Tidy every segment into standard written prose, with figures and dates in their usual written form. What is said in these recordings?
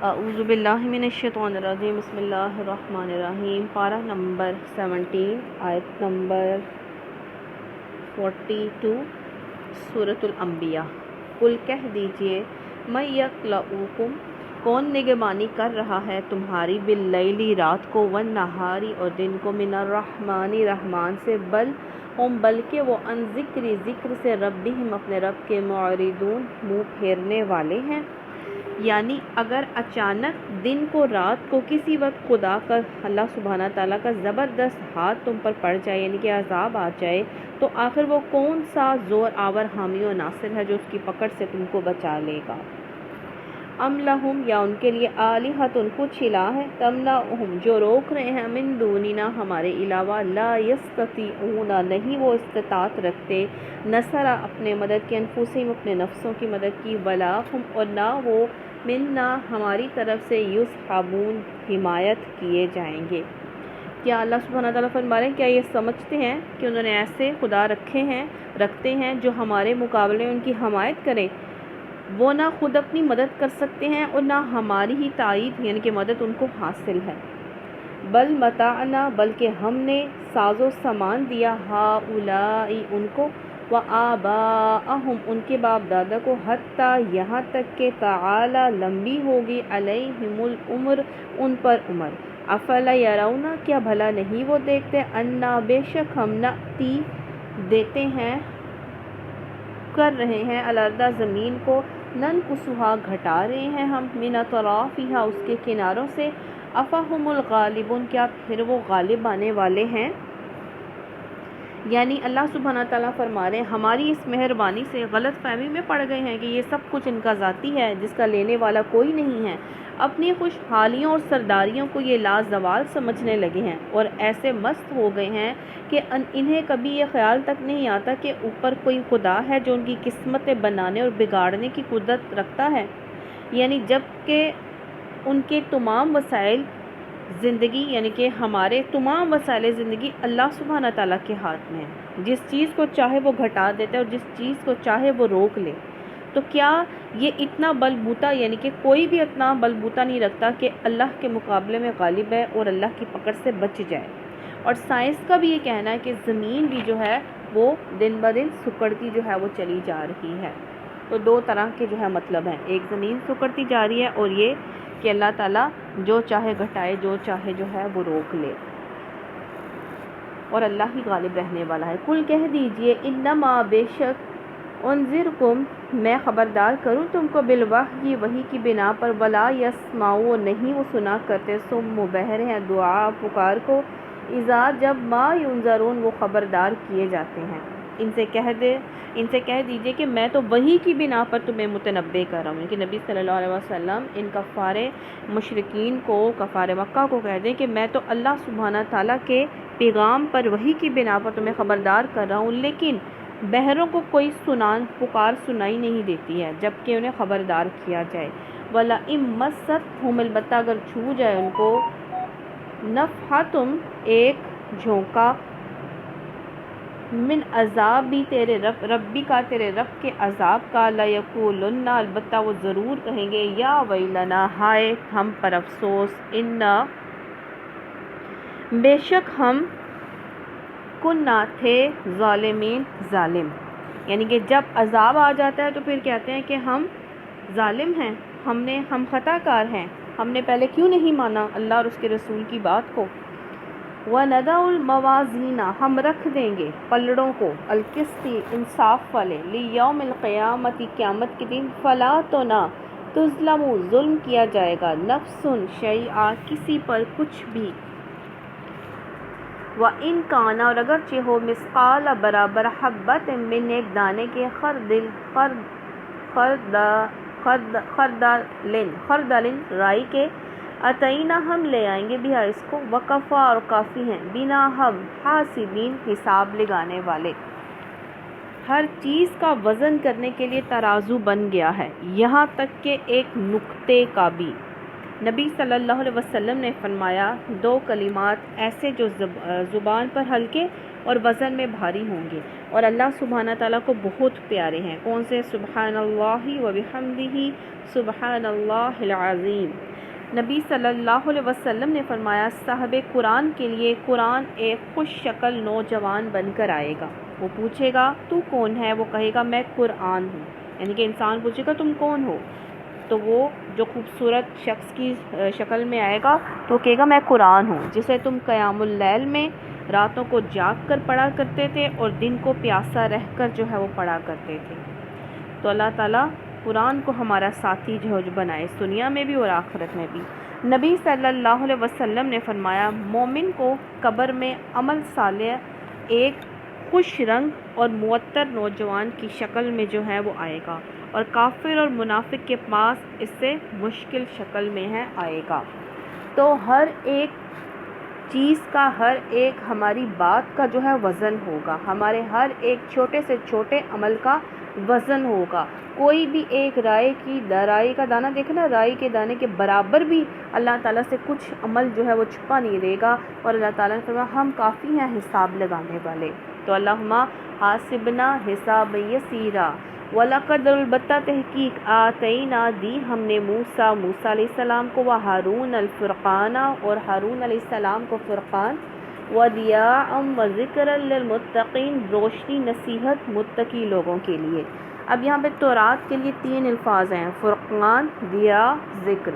اعوذ باللہ من الشیطان الرجیم بسم اللہ الرحمن الرحیم۔ پارہ نمبر 17 آیت نمبر 42 سورۃ الانبیاء۔ قل کہہ دیجئے من یکلؤکم، کون نگہبانی کر رہا ہے تمہاری، باللیل رات کو، والنہاری اور دن کو، من الرحمن رحمان سے، بلکہ وہ عن ذکری ذکر سے، ربہم اپنے رب کے، معرضون منہ پھیرنے والے ہیں۔ یعنی اگر اچانک دن کو رات کو کسی وقت خدا کا، اللہ سبحانہ تعالیٰ کا زبردست ہاتھ تم پر پڑ جائے، یعنی کہ عذاب آ جائے، تو آخر وہ کون سا زور آور حامی و ناصر ہے جو اس کی پکڑ سے تم کو بچا لے گا؟ ام لہم، یا ان کے لیے، آلہۃ کچھ الہ ہے، تمنعہم جو روک رہے ہیں، من دوننا ہمارے علاوہ، لا یستطیعون نہیں وہ استطاعت رکھتے، نصر اپنے مدد کی، انفسہم اپنے نفسوں کی مدد کی، ولا ہم اور نہ وہ، منا ہماری طرف سے، یصحبون حمایت کیے جائیں گے۔ کیا اللہ سبحانہ تعالیٰ فرما رہے ہیں، کیا یہ سمجھتے ہیں کہ انہوں نے ایسے خدا رکھتے ہیں جو ہمارے مقابلے ان کی حمایت کریں؟ وہ نہ خود اپنی مدد کر سکتے ہیں اور نہ ہماری ہی تائید یعنی کہ مدد ان کو حاصل ہے۔ بل متعنا، بلکہ ہم نے ساز و سامان دیا، ہؤلاء ان کو، وآباءہم ان کے باپ دادا کو، حتیٰ یہاں تک کہ تعالی لمبی ہوگی، علیہم العمر ان پر عمر، افلا یرون کیا بھلا نہیں وہ دیکھتے، انا بے شک ہم، نأتی دیتے ہیں، کر رہے ہیں، الارض زمین کو، ننقصھا گھٹا رہے ہیں ہم، من اطرافھا اس کے کناروں سے، افہم الغالبون کیا پھر وہ غالب آنے والے ہیں؟ یعنی اللہ سبحانہ تعالیٰ فرما رہے ہیں ہماری اس مہربانی سے غلط فہمی میں پڑ گئے ہیں کہ یہ سب کچھ ان کا ذاتی ہے جس کا لینے والا کوئی نہیں ہے۔ اپنی خوشحالیوں اور سرداریوں کو یہ لازوال سمجھنے لگے ہیں اور ایسے مست ہو گئے ہیں کہ انہیں کبھی یہ خیال تک نہیں آتا کہ اوپر کوئی خدا ہے جو ان کی قسمتیں بنانے اور بگاڑنے کی قدرت رکھتا ہے۔ یعنی جب کہ ان کے تمام وسائل زندگی یعنی کہ ہمارے تمام وسائل زندگی اللہ سبحانہ تعالیٰ کے ہاتھ میں ہے، جس چیز کو چاہے وہ گھٹا دیتا ہے اور جس چیز کو چاہے وہ روک لے، تو کیا یہ اتنا بلبوتا یعنی کہ کوئی بھی اتنا بلبوتا نہیں رکھتا کہ اللہ کے مقابلے میں غالب ہے اور اللہ کی پکڑ سے بچ جائے؟ اور سائنس کا بھی یہ کہنا ہے کہ زمین بھی جو ہے وہ دن بدن سکڑتی جو ہے وہ چلی جا رہی ہے۔ تو دو طرح کے جو ہے مطلب ہیں، ایک زمین سکڑتی جا رہی ہے اور یہ کہ اللہ تعالیٰ جو چاہے گھٹائے، جو چاہے جو ہے وہ روک لے، اور اللہ ہی غالب رہنے والا ہے۔ کل کہہ دیجئے انما بے شک، انذرکم میں خبردار کروں تم کو، بالوحی وحی کی بنا پر، ولا یسمعوا نہیں وہ سنا کرتے، صم بہر ہیں دعا پکار کو، اذا جب ما ینذرون وہ خبردار کیے جاتے ہیں۔ ان سے کہہ دیجئے کہ میں تو وحی کی بنا پر تمہیں متنبع کر رہا ہوں، کہ نبی صلی اللہ علیہ وسلم ان کفار مشرکین کو، کفار مکہ کو کہہ دیں کہ میں تو اللہ سبحانہ تعالیٰ کے پیغام پر وحی کی بنا پر تمہیں خبردار کر رہا ہوں، لیکن بہروں کو کوئی پکار سنائی نہیں دیتی ہے جبکہ انہیں خبردار کیا جائے۔ وَلَئِن مَّسَّتْهُمْ البتہ اگر چھو جائے ان کو، نفحۃ ایک جھونکا، من عذابی تیرے ربی کا تیرے رب کے عذاب کا، لیقولن البتہ وہ ضرور کہیں گے، یا ویلنا ہائے ہم پر افسوس، انا بے شک ہم، کنا تھے، ظالمین ظالم۔ یعنی کہ جب عذاب آ جاتا ہے تو پھر کہتے ہیں کہ ہم ظالم ہیں، ہم خطا کار ہیں، ہم نے پہلے کیوں نہیں مانا اللہ اور اس کے رسول کی بات کو۔ وَنَضَعُ الْمَوَازِينَ ہم رکھ دیں گے پلڑوں کو، القسط انصاف والے، لِيَوْمِ الْقِيَامَةِ قیامت کے دن، فَلَا تو نہ، تُظْلَمُ ظلم کیا جائے گا، نفس شیئا کسی پر کچھ بھی، وَإِنْ كَانَ اور اگرچہ ہو، مِثْقَالَ برابر، حَبَّةٍ من ایک دانے کے، خردل رائی کے، اتینا ہم لے آئیں گے، بھی اس کو، وکفا اور کافی ہیں، بنا ہم، حاسبین حساب لگانے والے۔ ہر چیز کا وزن کرنے کے لیے ترازو بن گیا ہے، یہاں تک کہ ایک نقطے کا بھی۔ نبی صلی اللہ علیہ وسلم نے فرمایا دو کلمات ایسے جو زبان پر ہلکے اور وزن میں بھاری ہوں گے اور اللہ سبحانہ تعالیٰ کو بہت پیارے ہیں۔ کون سے؟ سبحان اللہ و بحمدہ، سبحان اللہ العظیم۔ نبی صلی اللہ علیہ وسلم نے فرمایا صاحب قرآن کے لیے قرآن ایک خوش شکل نوجوان بن کر آئے گا، وہ پوچھے گا تو کون ہے؟ وہ کہے گا میں قرآن ہوں، یعنی کہ انسان پوچھے گا تم کون ہو، تو وہ جو خوبصورت شخص کی شکل میں آئے گا تو کہے گا میں قرآن ہوں، جسے تم قیام اللیل میں راتوں کو جاگ کر پڑھا کرتے تھے اور دن کو پیاسا رہ کر جو ہے وہ پڑھا کرتے تھے۔ تو اللہ تعالیٰ قرآن کو ہمارا ساتھی جو بنائے، دنیا میں بھی اور آخرت میں بھی۔ نبی صلی اللہ علیہ وسلم نے فرمایا مومن کو قبر میں عمل صالح ایک خوش رنگ اور معطر نوجوان کی شکل میں جو ہے وہ آئے گا، اور کافر اور منافق کے پاس اس سے مشکل شکل میں ہے آئے گا۔ تو ہر ایک چیز کا، ہر ایک ہماری بات کا جو ہے وزن ہوگا، ہمارے ہر ایک چھوٹے سے چھوٹے عمل کا وزن ہوگا۔ کوئی بھی ایک رائی کا دانہ دیکھنا، رائی کے دانے کے برابر بھی اللہ تعالیٰ سے کچھ عمل جو ہے وہ چھپا نہیں رہے گا، اور اللہ تعالیٰ نے فرمایا ہم کافی ہیں حساب لگانے والے۔ تو اللہم حاسبنا حساب یسیرا، وَلَقَدْ البتہ تحقیق آتینا دی ہم نے موسیٰ علیہ السلام کو، وہارون الفرقان اور ہارون علیہ السلام کو فرقان، وَضِيَاءً وَذِكْرًا لِلْمُتَّقِينَ روشنی نصیحت متقی لوگوں کے لیے۔ اب یہاں پہ تورات کے لیے 3 الفاظ ہیں، فرقان، ضیاء، ذکر۔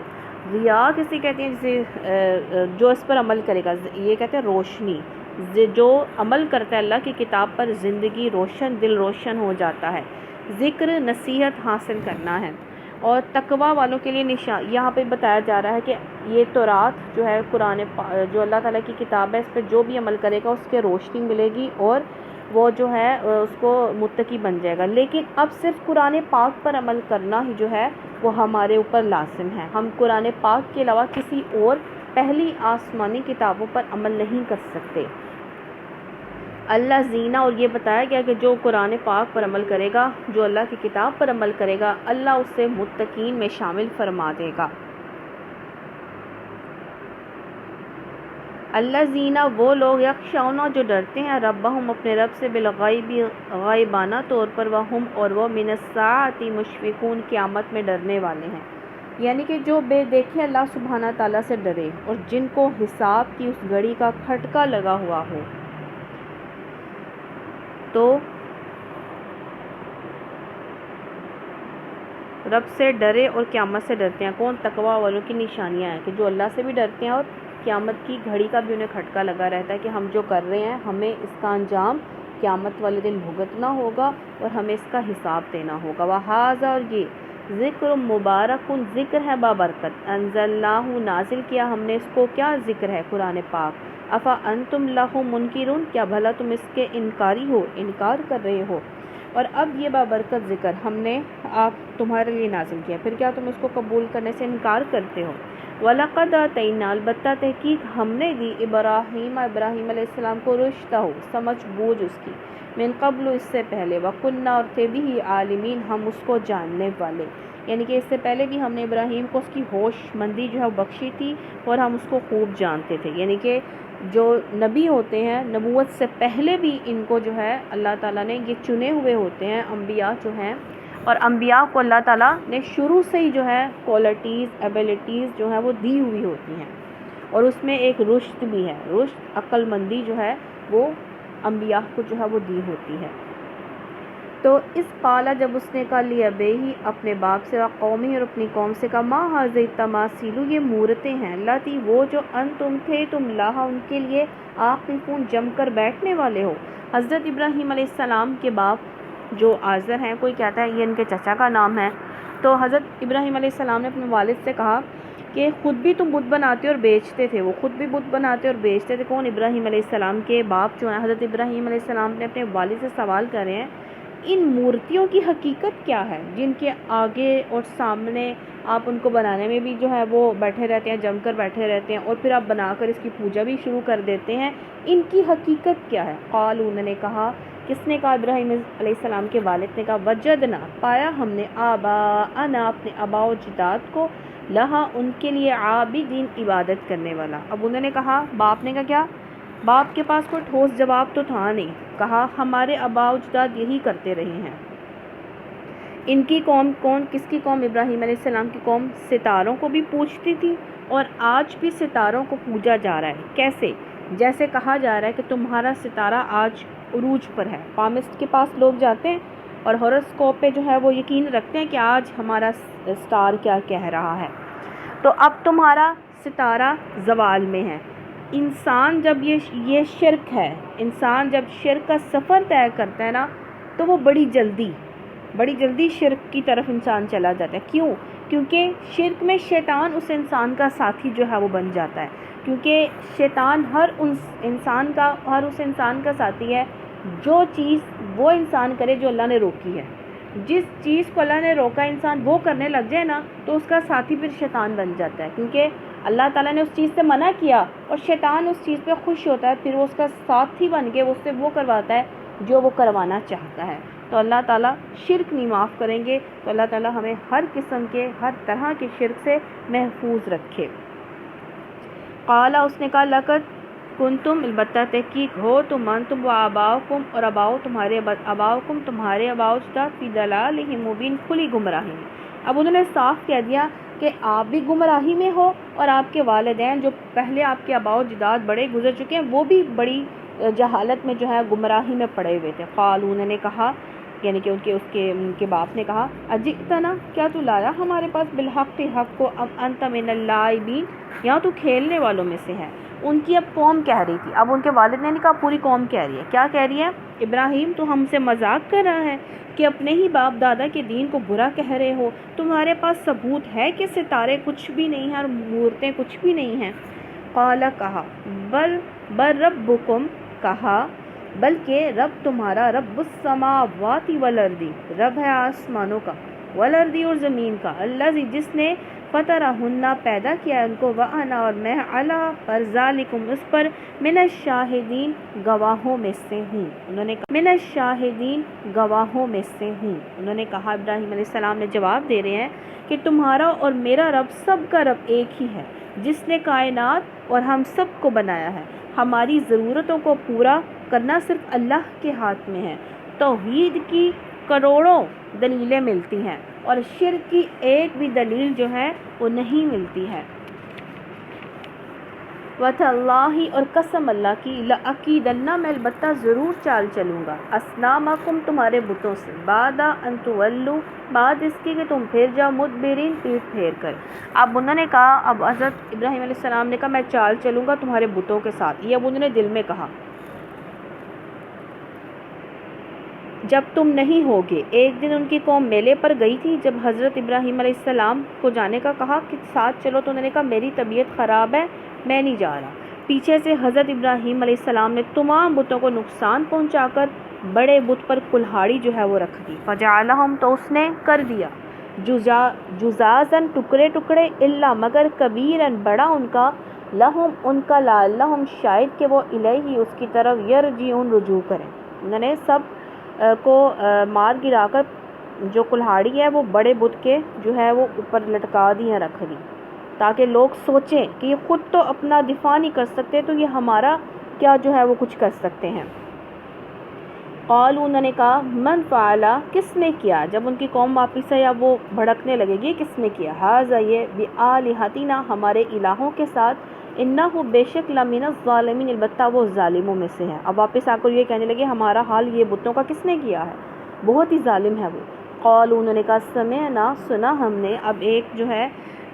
ضیاء کسی کہتے ہیں جسے جو اس پر عمل کرے گا، یہ کہتے ہیں روشنی، جو عمل کرتا ہے اللہ کی کتاب پر زندگی روشن، دل روشن ہو جاتا ہے۔ ذکر نصیحت حاصل کرنا ہے، اور تقوی والوں کے لیے نشان یہاں پہ بتایا جا رہا ہے کہ یہ تورات جو ہے قرآن جو اللہ تعالیٰ کی کتاب ہے، اس پہ جو بھی عمل کرے گا اس کے روشنی ملے گی، اور وہ جو ہے اس کو متقی بن جائے گا۔ لیکن اب صرف قرآن پاک پر عمل کرنا ہی جو ہے وہ ہمارے اوپر لازم ہے، ہم قرآن پاک کے علاوہ کسی اور پہلی آسمانی کتابوں پر عمل نہیں کر سکتے۔ اللہ زینہ، اور یہ بتایا گیا کہ جو قرآن پاک پر عمل کرے گا، جو اللہ کی کتاب پر عمل کرے گا، اللہ اسے متقین میں شامل فرما دے گا۔ اللہ زینہ وہ لوگ، یخشون جو ڈرتے ہیں، ربہم اپنے رب سے، بالغیب غائبانہ طور پر، وہم اور وہ من الساعۃ مشفقون قیامت میں ڈرنے والے ہیں، یعنی کہ جو بے دیکھے اللہ سبحانہ تعالیٰ سے ڈرے، اور جن کو حساب کی اس گھڑی کا کھٹکا لگا ہوا ہو۔ تو رب سے ڈرے اور قیامت سے ڈرتے ہیں کون؟ تقوی والوں کی نشانیاں ہیں کہ جو اللہ سے بھی ڈرتے ہیں اور قیامت کی گھڑی کا بھی انہیں کھٹکا لگا رہتا ہے کہ ہم جو کر رہے ہیں ہمیں اس کا انجام قیامت والے دن بھگتنا ہوگا اور ہمیں اس کا حساب دینا ہوگا۔ وَهَذَا، اور یہ ذکر مبارک، ذکر ہے بابرکت، انزلناہ نازل کیا ہم نے اس کو، کیا ذکر ہے؟ قرآن پاک۔ افا انتم لہ منکرون، کیا بھلا تم اس کے انکاری ہو، انکار کر رہے ہو؟ اور اب یہ بابرکت ذکر ہم نے آپ تمہارے لیے نازل کیا، پھر کیا تم اس کو قبول کرنے سے انکار کرتے ہو؟ وَلَقَدْ آتَيْنَا، البتہ تحقیق ہم نے دی ابراہیم علیہ السلام کو، رشدہ سمجھ بوجھ اس کی، من قبل اس سے پہلے، وَكُنَّا اور تھے بھی عالمین ہم اس کو جاننے والے، یعنی کہ اس سے پہلے بھی ہم نے ابراہیم کو اس کی ہوش مندی جو ہے بخشی تھی اور ہم اس کو خوب جانتے تھے، یعنی کہ جو نبی ہوتے ہیں نبوت سے پہلے بھی ان کو جو ہے اللہ تعالیٰ نے یہ چنے ہوئے ہوتے ہیں انبیاء جو ہیں، اور انبیاء کو اللہ تعالیٰ نے شروع سے ہی جو ہے کوالٹیز ایبیلٹیز جو ہیں وہ دی ہوئی ہوتی ہیں، اور اس میں ایک رشد بھی ہے، رشد عقل مندی جو ہے وہ انبیاء کو جو ہے وہ دی ہوتی ہے۔ تو اس قالا، جب اس نے کہا لی ابیہی اپنے باپ سے، قومی اور اپنی قوم سے کہا، ما ھذہ تماثیل، یہ مورتیں ہیں، لاتی وہ جو تم تھے تم لاہا ان کے لیے، عاقفون جم کر بیٹھنے والے ہو۔ حضرت ابراہیم علیہ السلام کے باپ جو آزر ہیں، کوئی کہتا ہے یہ ان کے چچا کا نام ہے، تو حضرت ابراہیم علیہ السلام نے اپنے والد سے کہا کہ خود بھی تم بت بناتے اور بیچتے تھے، وہ خود بھی بت بناتے اور بیچتے تھے۔ کون؟ ابراہیم علیہ السلام کے باپ جو ہیں حضرت ابراہیم علیہ السلام نے اپنے والد سے سوال کر رہے ہیں ان مورتیوں کی حقیقت کیا ہے جن کے آگے اور سامنے آپ ان کو بنانے میں بھی جو ہے وہ بیٹھے رہتے ہیں، جم کر بیٹھے رہتے ہیں، اور پھر آپ بنا کر اس کی پوجا بھی شروع کر دیتے ہیں، ان کی حقیقت کیا ہے؟ قالوا، انہوں نے کہا، کس نے کہا؟ ابراہیم علیہ السلام کے والد نے کہا، وجدنا، پایا ہم نے، آباءنا، اپنے آباء و اجداد کو، لہا ان کے لیے، عابدین عبادت کرنے والا۔ اب انہوں نے کہا، باپ نے کہا کیا؟ باپ کے پاس کوئی ٹھوس جواب تو تھا نہیں، کہا ہمارے آباء و اجداد یہی کرتے رہے ہیں، ان کی قوم کس کی قوم؟ ابراہیم علیہ السلام کی قوم ستاروں کو بھی پوجتی تھی، اور آج بھی ستاروں کو پوجا جا رہا ہے۔ کیسے؟ جیسے کہا جا رہا ہے کہ تمہارا ستارہ آج عروج پر ہے، پامسٹ کے پاس لوگ جاتے ہیں اور ہوراسکوپ پہ جو ہے وہ یقین رکھتے ہیں کہ آج ہمارا سٹار کیا کہہ رہا ہے۔ تو اب تمہارا ستارہ زوال میں ہے۔ انسان جب یہ شرک ہے، انسان جب شرک کا سفر طے کرتا ہے نا، تو وہ بڑی جلدی شرک کی طرف انسان چلا جاتا ہے۔ کیوں؟ کیونکہ شرک میں شیطان اس انسان کا ساتھی جو ہے وہ بن جاتا ہے، کیونکہ شیطان ہر اس انسان کا ساتھی ہے جو چیز وہ انسان کرے جو اللہ نے روکی ہے۔ جس چیز کو اللہ نے روکا انسان وہ کرنے لگ جائے نا، تو اس کا ساتھی پھر شیطان بن جاتا ہے، کیونکہ اللہ تعالیٰ نے اس چیز سے منع کیا اور شیطان اس چیز پہ خوش ہوتا ہے، پھر وہ اس کا ساتھی بن کے اس سے وہ کرواتا ہے جو وہ کروانا چاہتا ہے۔ تو اللہ تعالیٰ شرک نہیں معاف کریں گے، تو اللہ تعالیٰ ہمیں ہر قسم کے، ہر طرح کے شرک سے محفوظ رکھے۔ قالا، اس نے کہا، لقد کنتم، البتہ تحقیق ہو تم، انتم و آباؤکم، اور تمہارے آباؤ اجداد، فی ضلال مبین، کھلی گمراہی میں۔ اب انہوں نے صاف کہہ دیا کہ آپ بھی گمراہی میں ہو، اور آپ کے والدین جو پہلے آپ کے آباؤ اجداد بڑے گزر چکے ہیں وہ بھی بڑی جہالت میں جو ہے گمراہی میں پڑے ہوئے تھے۔ قالوا، انہوں نے کہا، یعنی کہ ان کے باپ نے کہا، اجئتنا، کیا تو لایا ہمارے پاس، بالحق، حق کو، ام انت من اللاعبین، یا تو کھیلنے والوں میں سے ہے۔ ان کی اب قوم کہہ رہی تھی، اب ان کے والد نے کہا پوری قوم کہہ رہی ہے، کیا کہہ رہی ہے؟ ابراہیم، تو ہم سے مذاق کر رہا ہے کہ اپنے ہی باپ دادا کے دین کو برا کہہ رہے ہو؟ تمہارے پاس ثبوت ہے کہ ستارے کچھ بھی نہیں ہیں اور مورتیں کچھ بھی نہیں ہیں؟ قال، کہا، بل ربکم، کہا بلکہ رب تمہارا، رب السماوات والارض، رب ہے آسمانوں کا، والارض، اور زمین کا، الذی، جس نے، فطرہن، پیدا کیا ہے ان کو، وانا، اور میں، علی، پر، ذالکم، اس پر، من الشاہدین، گواہوں میں سے ہوں۔ انہوں نے کہا، من الشاہدین، گواہوں میں سے ہوں۔ انہوں نے کہا، ابراہیم علیہ السلام نے جواب دے رہے ہیں کہ تمہارا اور میرا رب سب کا رب ایک ہی ہے، جس نے کائنات اور ہم سب کو بنایا ہے۔ ہماری ضرورتوں کو پورا کرنا صرف اللہ کے ہاتھ میں ہے۔ توحید کی کروڑوں دلیلیں ملتی ہیں اور شرک کی ایک بھی دلیل جو ہے وہ نہیں ملتی ہے۔ وَتَاللَّهِ، اور قسم اللہ کی، لَأَكِيدَنَّ، میں البتہ ضرور چال چلوں گا، أَصْنَامَكُمْ، تمہارے بتوں سے، بعد أَن تُوَلُّوا، بعد اس کے کہ تم پھر جاؤ، مدبرین، پیٹ پھیر کر۔ اب انہوں نے کہا، اب حضرت ابراہیم علیہ السلام نے کہا میں چال چلوں گا تمہارے بتوں کے ساتھ، یہ اب انہوں نے دل میں کہا، جب تم نہیں ہوگے۔ ایک دن ان کی قوم میلے پر گئی تھی، جب حضرت ابراہیم علیہ السلام کو جانے کا کہا کہ ساتھ چلو، تو انہوں نے کہا میری طبیعت خراب ہے، میں نہیں جا رہا۔ پیچھے سے حضرت ابراہیم علیہ السلام نے تمام بتوں کو نقصان پہنچا کر بڑے بت پر کلہاڑی جو ہے وہ رکھ دی، فجعلہم، تو اس نے کر دیا، جزازن، ٹکڑے ٹکڑے، الا، مگر، کبیرن، بڑا ان کا، لہم، ان کا، لعلہم، شاید کہ وہ، الیہ، اس کی طرف، یرجعون، رجوع کریں۔ انہوں نے سب کو مار گرا کر جو کلہاڑی ہے وہ بڑے بت کے جو ہے وہ اوپر لٹکا دی ہیں، رکھ دی، تاکہ لوگ سوچیں کہ یہ خود تو اپنا دفاع نہیں کر سکتے، تو یہ ہمارا کیا جو ہے وہ کچھ کر سکتے ہیں۔ قالوا، انہوں نے کہا، من فعل، کس نے کیا؟ جب ان کی قوم واپس ہے یا وہ بھڑکنے لگے گی، کس نے کیا؟ ھذا، یہ، بآلہتنا، ہمارے الہوں کے ساتھ، انہ، بے شک، لمن الظالمین، البتہ وہ ظالموں میں سے ہے۔ اب واپس آ کر یہ کہنے لگے ہمارا حال یہ بتوں کا کس نے کیا ہے، بہت ہی ظالم ہے وہ۔ قالوا، انہوں نے کہا، سمعنا، سنا ہم نے۔ اب ایک جو ہے،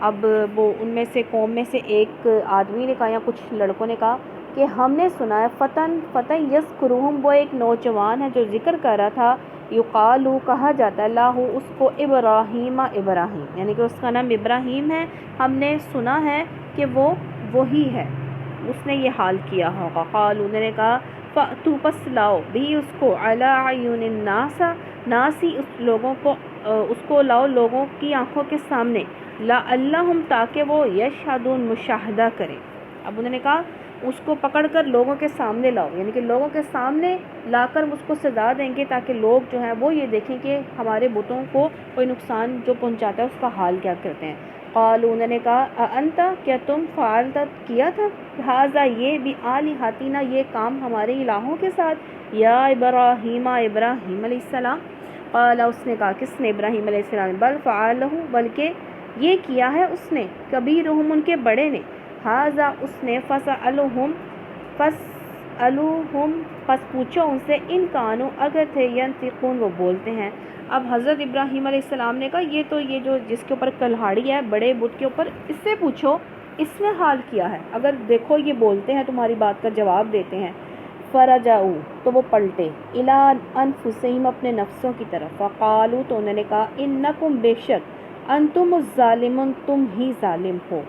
اب وہ ان میں سے قوم میں سے ایک آدمی نے کہا یا کچھ لڑکوں نے کہا کہ ہم نے سنا ہے، فتن یذکرہم، وہ ایک نوجوان ہے جو ذکر کر رہا تھا، یقالو، کہا جاتا ہے، لاہو، اس کو، ابراہیم، ابراہیم، یعنی کہ اس کا نام ابراہیم ہے، ہم نے سنا ہے کہ وہ وہی ہے، اس نے یہ حال کیا ہوگا۔ قالوا، انہوں نے کہا، فأتوا، پس لاؤ، بھی اس کو، علی اعین الناس، ناسی، اس کو لاؤ لوگوں کی آنکھوں کے سامنے، لعلہم، تاکہ وہ، یشہدون، مشاہدہ کریں۔ اب انہوں نے کہا اس کو پکڑ کر لوگوں کے سامنے لاؤ، یعنی کہ لوگوں کے سامنے لا کر اس کو سزا دیں گے، تاکہ لوگ جو ہیں وہ یہ دیکھیں کہ ہمارے بتوں کو کوئی نقصان جو پہنچاتا ہے اس کا حال کیا کرتے ہیں۔ قالوا، انہوں نے کہا، اانت، کیا تم، فعلت، کیا تھا، ھذا، یہ، بآلہتنا، یہ کام ہمارے الہوں کے ساتھ، یا ابراہیم، ابراہیم علیہ السلام۔ قال اس نے کہا، کس نے؟ ابراہیم علیہ السلام، بل فعلہ بلکہ یہ کیا ہے اس نے، کبیرہم ان کے بڑے نے، ھذا اس نے، فسألہم پس پوچھو ان سے، ان کانوا اگر تھے، ینطقون وہ بولتے ہیں۔ اب حضرت ابراہیم علیہ السلام نے کہا یہ جو جس کے اوپر کلہاڑی ہے بڑے بت کے اوپر، اس سے پوچھو اس نے حال کیا ہے، اگر دیکھو یہ بولتے ہیں تمہاری بات کا جواب دیتے ہیں۔ فرجعوا تو وہ پلٹے، الی انفسہم اپنے نفسوں کی طرف، فقالوا تو انہوں نے کہا، انکم بے شک، انتم الظالمون تم ہی ظالم ہو۔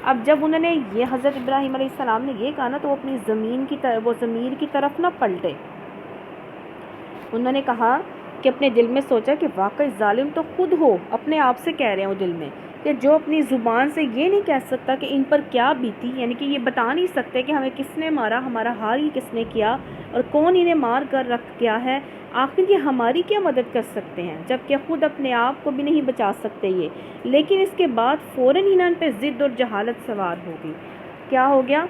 اب جب انہوں نے یہ حضرت ابراہیم علیہ السلام نے یہ کہا نا، تو وہ اپنی ضمیر کی طرف نہ پلٹے، انہوں نے کہا کہ اپنے دل میں سوچا کہ واقعی ظالم تو خود ہو، اپنے آپ سے کہہ رہے ہیں وہ دل میں، کہ جو اپنی زبان سے یہ نہیں کہہ سکتا کہ ان پر کیا بیتی، یعنی کہ یہ بتا نہیں سکتے کہ ہمیں کس نے مارا، ہمارا حال یہ کس نے کیا اور کون انہیں مار کر رکھ گیا ہے، آخر یہ ہماری کیا مدد کر سکتے ہیں، جبکہ خود اپنے آپ کو بھی نہیں بچا سکتے یہ۔ لیکن اس کے بعد فوراً ہی ان پہ ضد اور جہالت سوار ہوگی۔ کیا ہو گیا؟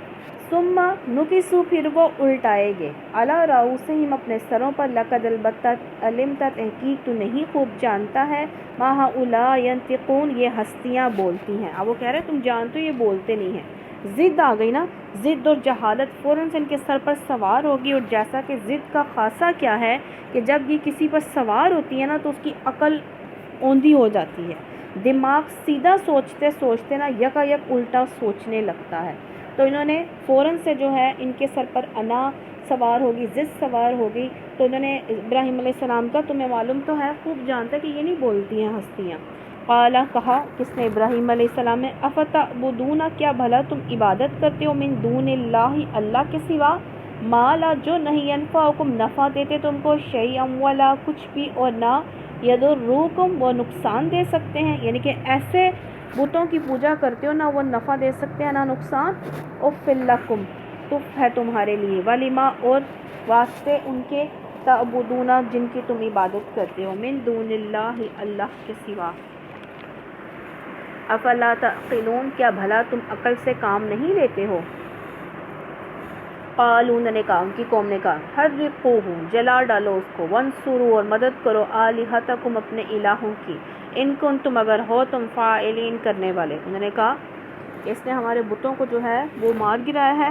ثم نکسوا پھر وہ الٹائے گئے، علی رؤوسہم اپنے سروں پر، لقد البتہ علمت تحقیق تو نہیں خوب جانتا ہے، ما ہؤلاء ینطقون یہ ہستیاں بولتی ہیں۔ اب وہ کہہ رہے تم جانتے ہو یہ بولتے نہیں ہیں، ضد آ گئی نا، ضد اور جہالت فوراً سے ان کے سر پر سوار ہوگی، اور جیسا کہ ضد کا خاصہ کیا ہے کہ جب یہ کسی پر سوار ہوتی ہے نا تو اس کی عقل اوندھی ہو جاتی ہے، دماغ سیدھا سوچتے سوچتے نا یکا یک الٹا سوچنے لگتا ہے۔ تو انہوں نے فوراً سے جو ہے ان کے سر پر انا سوار ہوگی، ضد سوار ہوگی، تو انہوں نے ابراہیم علیہ السلام کا، تمہیں معلوم تو ہے، خوب جانتا کہ یہ نہیں بولتی ہیں ہستیاں۔ قال کہا، کس نے؟ ابراہیم علیہ السلام نے، افتعبدون کیا بھلا تم عبادت کرتے ہو، من دون اللہ اللہ کے سوا، ما لا جو نہیں، ینفعکم نفع دیتے تم کو، شیئا ولا کچھ بھی، اور نہ یضرکم وہ نقصان دے سکتے ہیں، یعنی کہ ایسے بتوں کی پوجا کرتے ہو، نہ وہ نفع دے سکتے ہیں نہ نقصان۔ اف لکم تف ہے تمہارے لیے، ولما اور واسطے ان کے، تعبدون جن کی تم عبادت کرتے ہو، من دون اللہ اللہ کے سوا۔ افلا تعقلون کیا بھلا تم عقل سے کام نہیں لیتے ہو؟ قالوا انہوں نے کہا، ان کی قوم نے کہا، حرقوہ جلا ڈالو اس کو، وانصروا اور مدد کرو، آلہتکم اپنے الہوں کی، ان کنتم اگر ہو تم فاعلین کرنے والے۔ انہوں نے کہا کہ اس نے ہمارے بتوں کو جو ہے وہ مار گرایا ہے،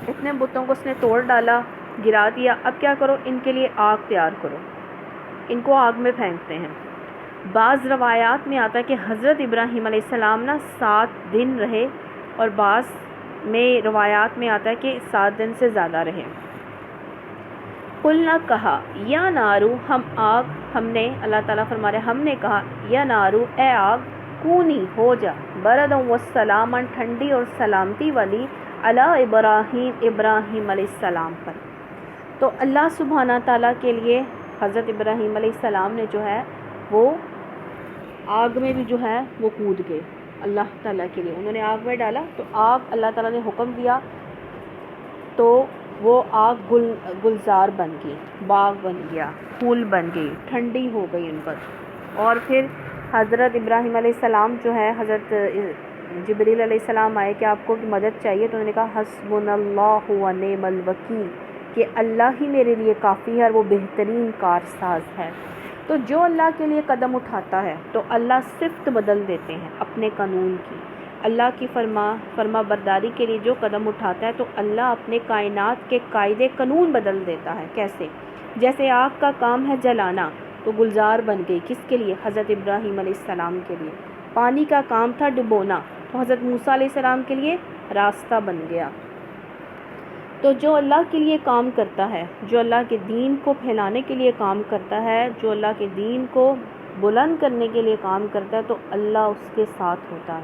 اتنے بتوں کو اس نے توڑ ڈالا، گرا دیا، اب کیا کرو، ان کے لیے آگ تیار کرو، ان کو آگ میں پھینکتے ہیں۔ بعض روایات میں آتا ہے کہ حضرت ابراہیم علیہ السلام نا 7 دن رہے، اور بعض میں روایات میں آتا ہے کہ 7 دن سے زیادہ رہے۔ قلنا کہا، یا نارو ہم نے، اللہ تعالیٰ فرما رہے ہم نے کہا، یا نارو اے آگ، کونی ہو جا، برداً وسلاما ٹھنڈی اور سلامتی والی، علی ابراہیم علیہ السلام پر۔ تو اللہ سبحانہ تعالیٰ کے لیے حضرت ابراہیم علیہ السلام نے جو ہے وہ آگ میں بھی جو ہے وہ کود گئے، اللہ تعالیٰ کے لیے انہوں نے آگ میں ڈالا، تو آگ اللہ تعالیٰ نے حکم دیا تو وہ آگ گلزار بن گئی، باغ بن گیا، پھول بن گئی، ٹھنڈی ہو گئی ان پر۔ اور پھر حضرت ابراہیم علیہ السلام جو ہے، حضرت جبریل علیہ السلام آئے کہ آپ کو مدد چاہیے، تو انہوں نے کہا حسبنا اللہ و نعم الوکیل، کہ اللہ ہی میرے لیے کافی ہے اور وہ بہترین کارساز ہے۔ تو جو اللہ کے لیے قدم اٹھاتا ہے تو اللہ صفت بدل دیتے ہیں اپنے قانون کی، اللہ کی فرما برداری کے لیے جو قدم اٹھاتا ہے تو اللہ اپنے کائنات کے قاعدے قانون بدل دیتا ہے۔ کیسے؟ جیسے آگ کا کام ہے جلانا، تو گلزار بن گئی، کس کے لیے؟ حضرت ابراہیم علیہ السلام کے لیے۔ پانی کا کام تھا ڈبونا، تو حضرت موسیٰ علیہ السلام کے لیے راستہ بن گیا۔ تو جو اللہ کے لیے کام کرتا ہے، جو اللہ کے دین کو پھیلانے کے لیے کام کرتا ہے، جو اللہ کے دین کو بلند کرنے کے لیے کام کرتا ہے، تو اللہ اس کے ساتھ ہوتا ہے،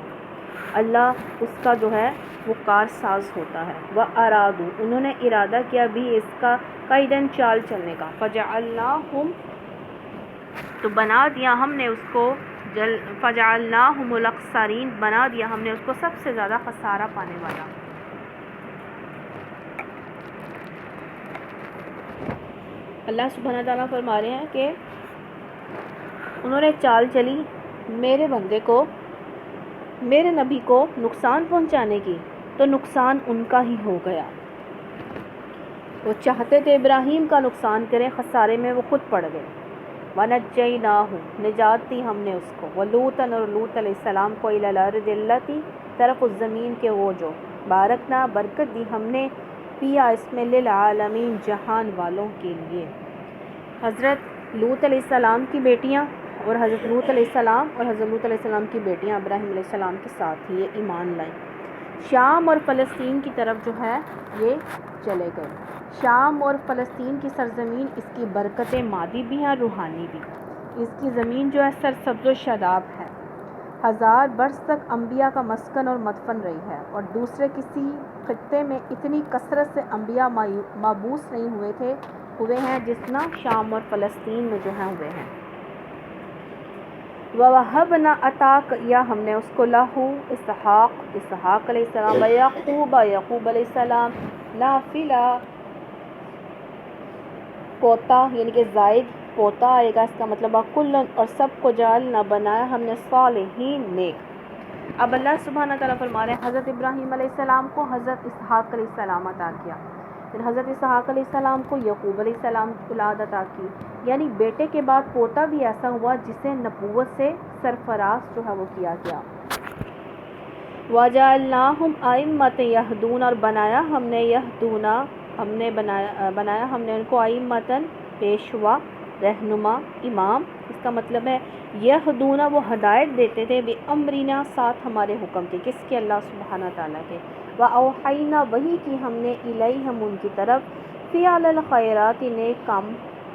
اللہ اس کا جو ہے وہ کارساز ہوتا ہے۔ وَأَرَادُوا انہوں نے ارادہ کیا بھی اس کا قیداً چال چلنے کا، فَجَعَلْنَاهُمْ تو بنا دیا ہم نے اس کو، فَجَعَلْنَاهُمُ الْأَخْسَرِينَ بنا دیا ہم نے اس کو سب سے زیادہ خسارہ پانے والا۔ اللہ سبحانہ تعالیٰ فرما رہے ہیں کہ انہوں نے چال چلی میرے بندے کو، میرے نبی کو نقصان پہنچانے کی، تو نقصان ان کا ہی ہو گیا۔ وہ چاہتے تھے ابراہیم کا نقصان کریں، خسارے میں وہ خود پڑ گئے۔ وَنَجَّيْنَاهُ نجات دی ہم نے اس کو، وَلُوطًا اور لوط علیہ السلام کو، إِلَى الْأَرْضِ الَّتِي طرف اس زمین کے وہ جو بارکنا برکت دی ہم نے، فیہا اس میں، للعالمین جہان والوں کے لیے۔ حضرت لوط علیہ السلام کی بیٹیاں اور حضرت لوط علیہ السلام اور حضرت لوط علیہ السلام کی بیٹیاں ابراہیم علیہ السلام کے ساتھ ہی یہ ایمان لائیں، شام اور فلسطین کی طرف جو ہے یہ چلے گئے۔ شام اور فلسطین کی سرزمین اس کی برکتیں مادی بھی ہیں اور روحانی بھی۔ اس کی زمین جو ہے سرسبز و شاداب ہے، 1000 برس تک انبیاء کا مسکن اور مدفن رہی ہے، اور دوسرے کسی خطے میں اتنی کثرت سے انبیاء مابعوث نہیں ہوئے ہیں جتنا شام اور فلسطین میں جو ہیں ہوئے ہیں۔ وَوَهَبْنَا عطا کیا ہم نے اس کو، لہو اسحاق علیہ السلام، یعقوب علیہ السلام، نافلہ پوتا یعنی کہ زائد پوتا آئے گا، اس کا مطلب کلن اور سب کو جعلنا بنایا ہم نے، صالحین نیک۔ اب اللہ سبحانہ تعالیٰ فرما رہے ہیں حضرت ابراہیم علیہ السلام کو حضرت اسحاق علیہ السلام عطا کیا، پھر حضرت اسحاق علیہ السلام کو یعقوب علیہ السلام کی اولاد عطا کی، یعنی بیٹے کے بعد پوتا بھی ایسا ہوا جسے نبوت سے سرفراز جو ہے وہ کیا گیا۔ وَجَعَلْنَاهُمْ أَئِمَّةً يَهْدُونَ اور بنایا ہم نے بنایا ہم نے ان کو، ائمتاً پیشوا، رہنما، امام۔ اس کا مطلب ہے یہدون وہ ہدایت دیتے تھے، بِأَمْرِنَا ساتھ ہمارے حکم کے، کس کے؟ اللہ سبحانہ تعالیٰ کے۔ وَأَوْحَيْنَا وحی کی ہم نے، الیہم ان کی طرف، فِعْلَ الْخَيْرَاتِ نیک کام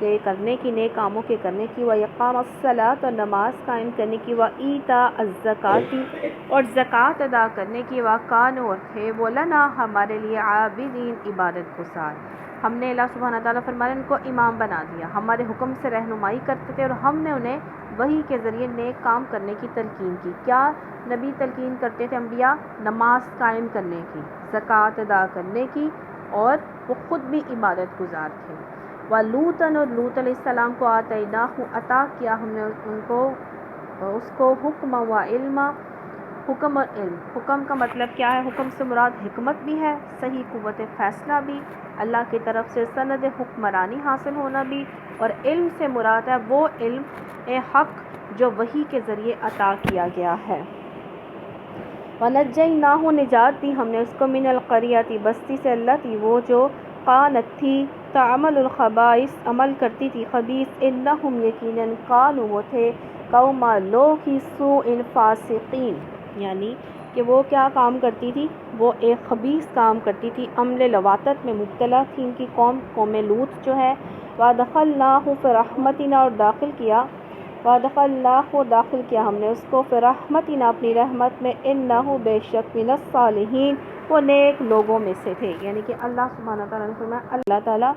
کے کرنے کی، نیک کاموں کے کرنے کی، وَإِقَامَ الصَّلَاةِ اور نماز قائم کرنے کی، وَإِيتَاءَ الزَّکَاةِ اور زکوٰۃ ادا کرنے کی، وَكَانُوا اور تھے وہ لنا ہمارے لیے، عابدین عبادت گزار۔ ہم نے اللہ سبحانہ تعالیٰ فرمانے ان کو امام بنا دیا، ہمارے حکم سے رہنمائی کرتے تھے، اور ہم نے انہیں وحی کے ذریعے نیک کام کرنے کی تلقین کی۔ کیا نبی تلقین کرتے تھے انبیاء؟ نماز قائم کرنے کی، زکوٰۃ ادا کرنے کی، اور وہ خود بھی عبادت گزار تھے۔ وَلُوطًا اور لوط علیہ السلام کو، آتَيْنَاهُ عطا کیا ہم نے اس کو حکم و علم، حکم اور علم۔ حکم کا مطلب کیا ہے؟ حکم سے مراد حکمت بھی ہے، صحیح قوت فیصلہ بھی، اللہ کی طرف سے سند حکمرانی حاصل ہونا بھی، اور علم سے مراد ہے وہ علم حق جو وحی کے ذریعے عطا کیا گیا ہے۔ وَنَجَّيْنَاهُ نجات دی ہم نے اس کو، من القریۃ بستی سے، التی وہ جو، کانت تھی، تعمل الخبائث عمل کرتی تھی خبیث، انہم یقیناً، کانوا وہ تھے، قوما لوگ ہی، سوء فاسقین، یعنی کہ وہ کیا کام کرتی تھی؟ وہ ایک خبیث کام کرتی تھی، عمل لواطت میں مبتلا تھی ان کی قوم لوط جو ہے۔ وَأَدْخَلْنَاهُ فِي رَحْمَتِنَا اور داخل کیا ہم نے اس کو، فِي رَحْمَتِنَا اپنی رحمت میں، إِنَّهُ بے شک، مِنَ الصَّالِحِينَ وہ نیک لوگوں میں سے تھے، یعنی کہ اللہ سبحانہ تعالیٰ نے فرمایا اللہ تعالیٰ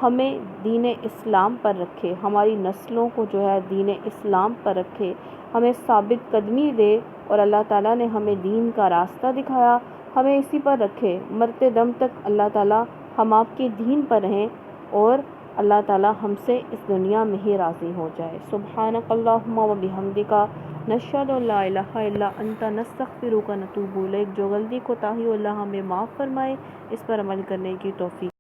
ہمیں دین اسلام پر رکھے، ہماری نسلوں کو جو ہے دین اسلام پر رکھے، ہمیں ثابت قدمی دے، اور اللہ تعالیٰ نے ہمیں دین کا راستہ دکھایا، ہمیں اسی پر رکھے مرتے دم تک، اللہ تعالیٰ ہم آپ کے دین پر رہیں، اور اللہ تعالیٰ ہم سے اس دنیا میں ہی راضی ہو جائے۔ سبحانک اللہم و بحمدک، نشہد ان لا الہ الا انت، نستغفرک و نتوب الیک۔ جو غلطی کوتاہی اللہ ہمیں معاف فرمائے، اس پر عمل کرنے کی توفیق